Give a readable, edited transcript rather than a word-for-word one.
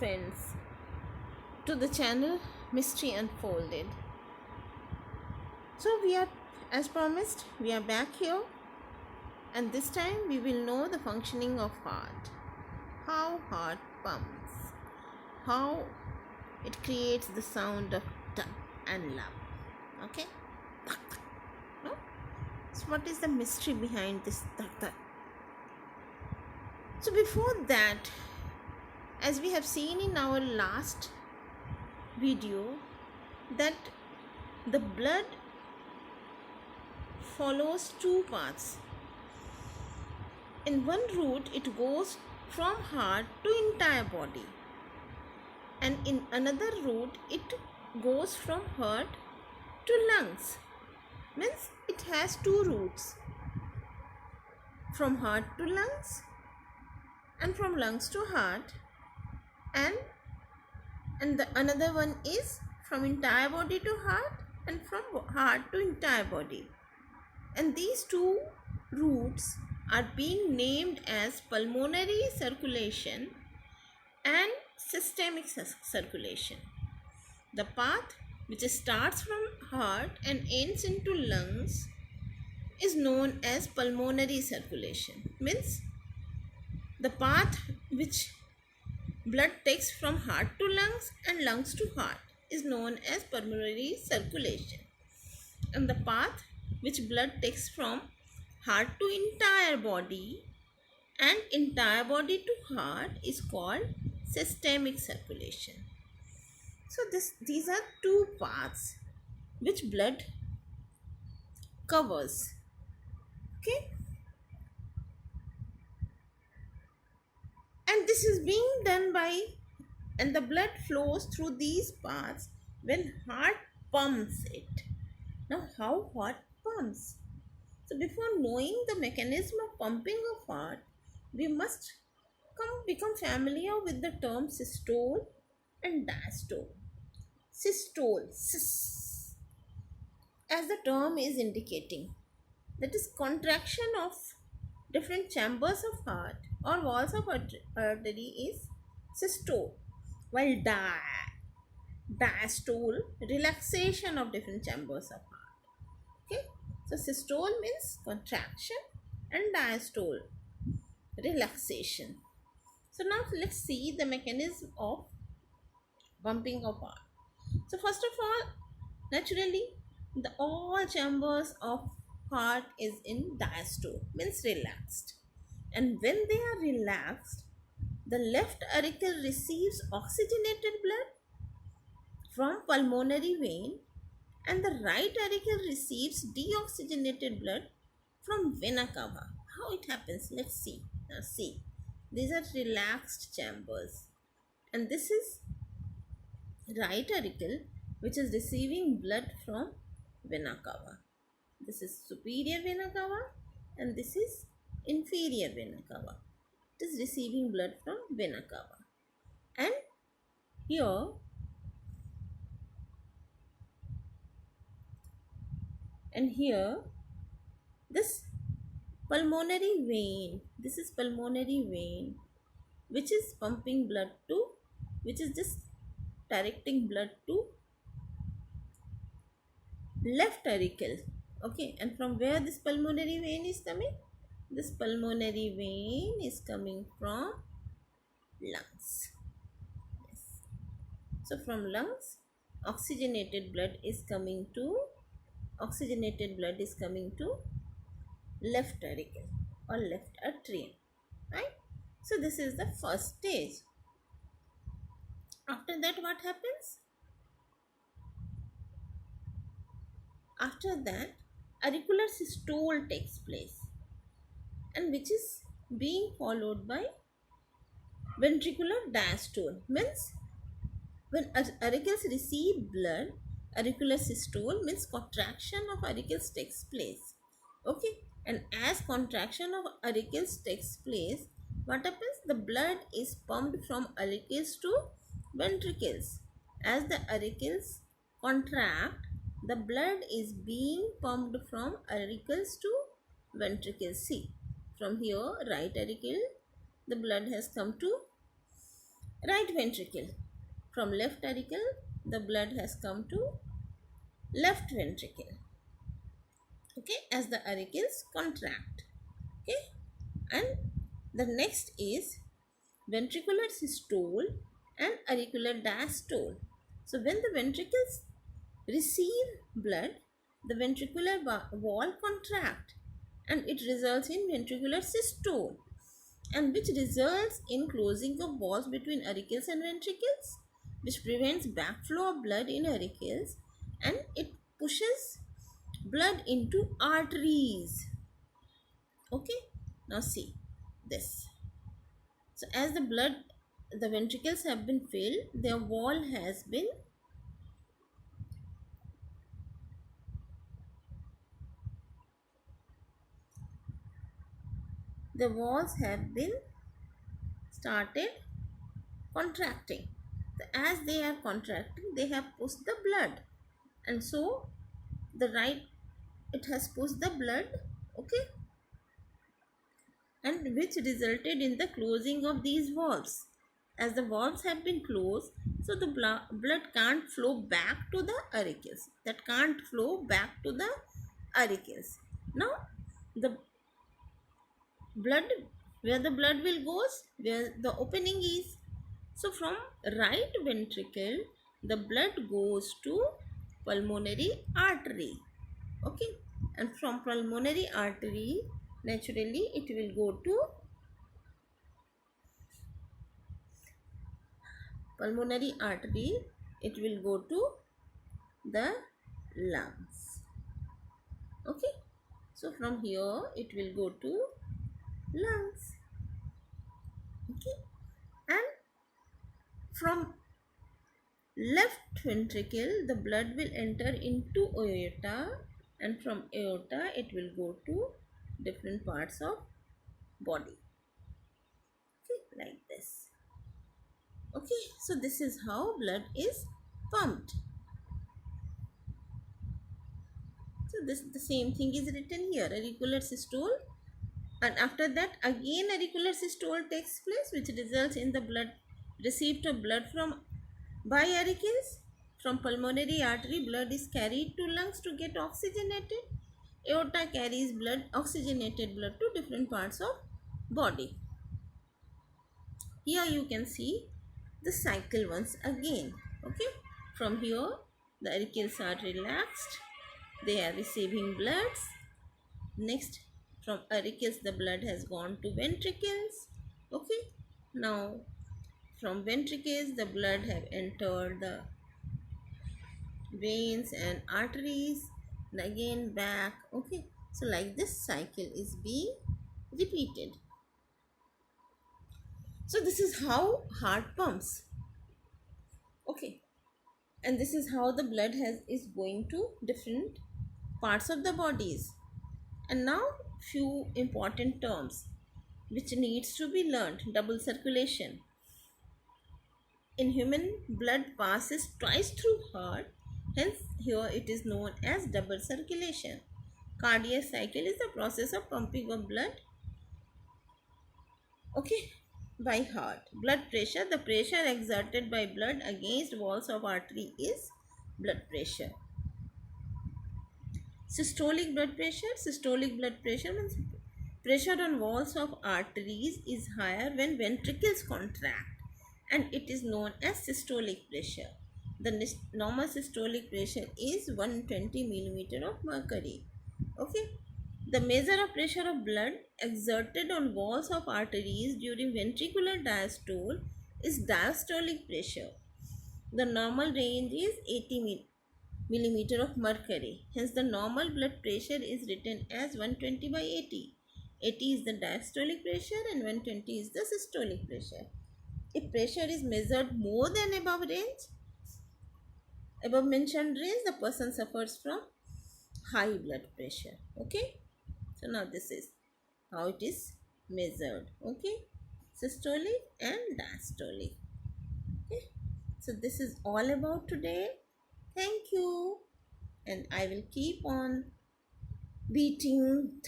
friends to the channel Mystery Unfolded. So we are, as promised, we are back here, and this time we will know the functioning of heart, how heart pumps, how it creates the sound of tug and love. Okay? No? So what is the mystery behind this tug? So before that, as we have seen in our last video, that the blood follows two paths. In one route it goes from heart to entire body, and in another route it goes from heart to lungs. Means it has two routes, from heart to lungs and from lungs to heart, and the another one is from entire body to heart and from heart to entire body. And these two routes are being named as pulmonary circulation and systemic circulation. The path which starts from heart and ends into lungs is known as pulmonary circulation. Means the path which blood takes from heart to lungs and lungs to heart is known as pulmonary circulation, and the path which blood takes from heart to entire body and entire body to heart is called systemic circulation. So these are two paths which blood covers. Okay, and this is being done by, and the blood flows through these paths when heart pumps it. Now how heart pumps? So before knowing the mechanism of pumping of heart, we must become familiar with the term systole and diastole. Systole, as the term is indicating, that is contraction of different chambers of heart or walls of artery is systole, while diastole, relaxation of different chambers of heart. Okay, so systole means contraction and diastole, relaxation. So now let's see the mechanism of pumping of heart. So first of all, naturally, the all chambers of heart is in diastole, means relaxed, and when they are relaxed, the left auricle receives oxygenated blood from pulmonary vein, and the right auricle receives deoxygenated blood from vena cava. How it happens? Let's see. Now see, these are relaxed chambers, and this is right auricle which is receiving blood from vena cava. This is superior vena cava and this is inferior vena cava. It is receiving blood from vena cava, and here this pulmonary vein, this is pulmonary vein which is pumping blood to, which is just directing blood to left auricle. Okay, and from where this pulmonary vein is coming? This pulmonary vein is coming from lungs. Yes. So from lungs, oxygenated blood is coming to left auricle or left atrium, right? So this is the first stage. After that, what happens? After that, auricular systole takes place, and which is being followed by ventricular diastole. Means when auricles receive blood, auricular systole means contraction of auricles takes place. Okay, and as contraction of auricles takes place, what happens? The blood is pumped from auricles to ventricles. As the auricles contract, the blood is being pumped from auricles to ventricles. See, from here, right auricle, the blood has come to right ventricle. From left auricle, the blood has come to left ventricle. Okay, as the auricles contract. Okay, and the next is ventricular systole and auricular diastole. So when the ventricles receive blood, the ventricular wall contract and it results in ventricular systole, and which results in closing of walls between auricles and ventricles, which prevents backflow of blood in auricles, and it pushes blood into arteries. Okay, now see this. So as the ventricles have been filled, their wall has been the walls have been started contracting. As they are contracting, they have pushed the blood, and so the right, it has pushed the blood. Okay, and which resulted in the closing of these valves. As the valves have been closed, so the blood can't flow back to the auricles. That can't flow back to the auricles. Now the blood, where the blood will goes, where the opening is. So from right ventricle, the blood goes to pulmonary artery. Okay, and from pulmonary artery, naturally it will go to pulmonary artery, it will go to the lungs. Okay, so from here it will go to lungs. Okay, and from left ventricle, the blood will enter into aorta, and from aorta it will go to different parts of body. Okay, like this. Okay, so this is how blood is pumped. So this, the same thing is written here, auricular systole, and after that again auricular systole takes place, which results in the blood receipt of blood from by auricles. From pulmonary artery, blood is carried to lungs to get oxygenated. Aorta carries blood, oxygenated blood, to different parts of body. Here you can see the cycle once again. Okay, from here the auricles are relaxed, they are receiving bloods. Next, from auricles the blood has gone to ventricles. Okay, now from ventricles the blood have entered the veins and arteries, and again back. Okay, so like this cycle is being repeated. So this is how heart pumps. Okay, and this is how the blood is going to different parts of the bodies. And now few important terms which needs to be learned. Double circulation. In human, blood passes twice through heart, hence here it is known as double circulation. Cardiac cycle is the process of pumping of blood, okay, by heart. Blood pressure, the pressure exerted by blood against walls of artery is blood pressure. Systolic blood pressure. Systolic blood pressure means pressure on walls of arteries is higher when ventricles contract, and it is known as systolic pressure. The normal systolic pressure is 120 millimeter of mercury. Okay. The measure of pressure of blood exerted on walls of arteries during ventricular diastole is diastolic pressure. The normal range is 80 millimeter of mercury. Hence, the normal blood pressure is written as 120 by 80. 80 is the diastolic pressure and 120 is the systolic pressure. If pressure is measured more than above mentioned range, the person suffers from high blood pressure. Okay. So now this is how it is measured. Okay. Systolic and diastolic. Okay. So this is all about today. Thank you. And I will keep on beating